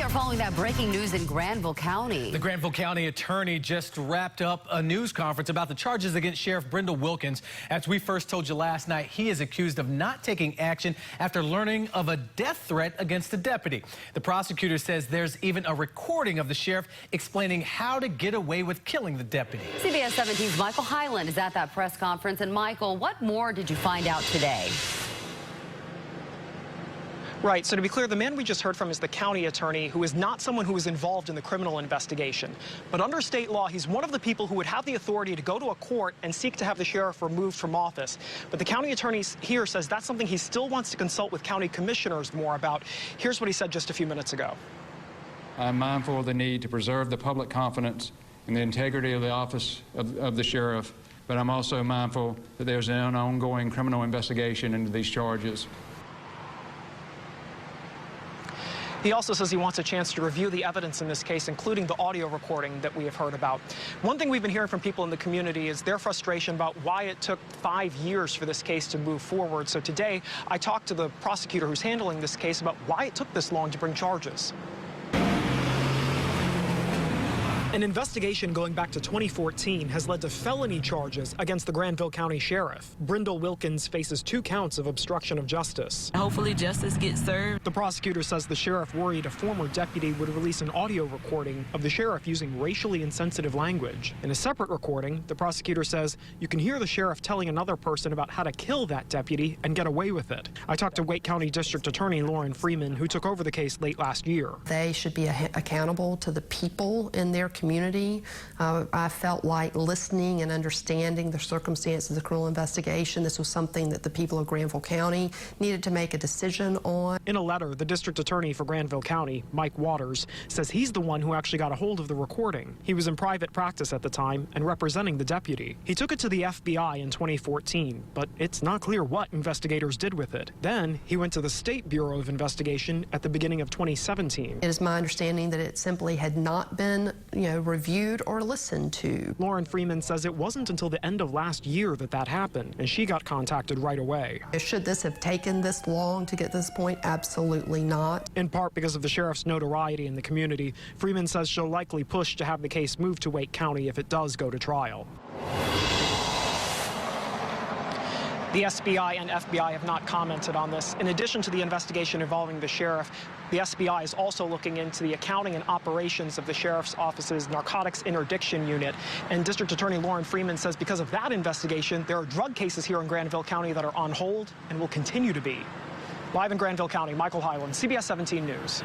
are following that breaking news in Granville County. The Granville County attorney just wrapped up a news conference about the charges against Sheriff Brindle Wilkins. As we first told you last night, he is accused of not taking action after learning of a death threat against a deputy. The prosecutor says there's even a recording of the sheriff explaining how to get away with killing the deputy. CBS 17's Michael Hyland is at that press conference. And Michael, what more did you find out today? Right, so to be clear, the man we just heard from is the county attorney, who is not someone who is involved in the criminal investigation. But under state law, he's one of the people who would have the authority to go to a court and seek to have the sheriff removed from office. But the county attorney here says that's something he still wants to consult with county commissioners more about. Here's what he said just a few minutes ago. I'm mindful of the need to preserve the public confidence in the integrity of the office of the sheriff, but I'm also mindful that there's an ongoing criminal investigation into these charges. He also says he wants a chance to review the evidence in this case, including the audio recording that we have heard about. One thing we've been hearing from people in the community is their frustration about why it took 5 years for this case to move forward. So today, I talked to the prosecutor who's handling this case about why it took this long to bring charges. An investigation going back to 2014 has led to felony charges against the Granville County Sheriff. Brindle Wilkins faces 2 counts of obstruction of justice. Hopefully justice gets served. The prosecutor says the sheriff worried a former deputy would release an audio recording of the sheriff using racially insensitive language. In a separate recording, the prosecutor says you can hear the sheriff telling another person about how to kill that deputy and get away with it. I talked to Wake County District Attorney LORRIN, who took over the case late last year. They should be accountable to the people in their community. I felt like listening and understanding the circumstances of the criminal investigation. This was something that the people of Granville County needed to make a decision on. In a letter, the district attorney for Granville County, Mike Waters, says he's the one who actually got a hold of the recording. He was in private practice at the time and representing the deputy. He took it to the FBI in 2014, but it's not clear what investigators did with it. Then he went to the State Bureau of Investigation at the beginning of 2017. It is my understanding that it simply had not been, reviewed or listened to. LORRIN Freeman says it wasn't until the end of last year that happened, and she got contacted right away. Should this have taken this long to get to this point? Absolutely not. In part because of the sheriff's notoriety in the community, Freeman says she'll likely push to have the case moved to Wake County if it does go to trial. The SBI and FBI have not commented on this. In addition to the investigation involving the sheriff, the SBI is also looking into the accounting and operations of the sheriff's office's narcotics interdiction unit. And District Attorney LORRIN Freeman says because of that investigation, there are drug cases here in Granville County that are on hold and will continue to be. Live in Granville County, Michael Hyland, CBS 17 News.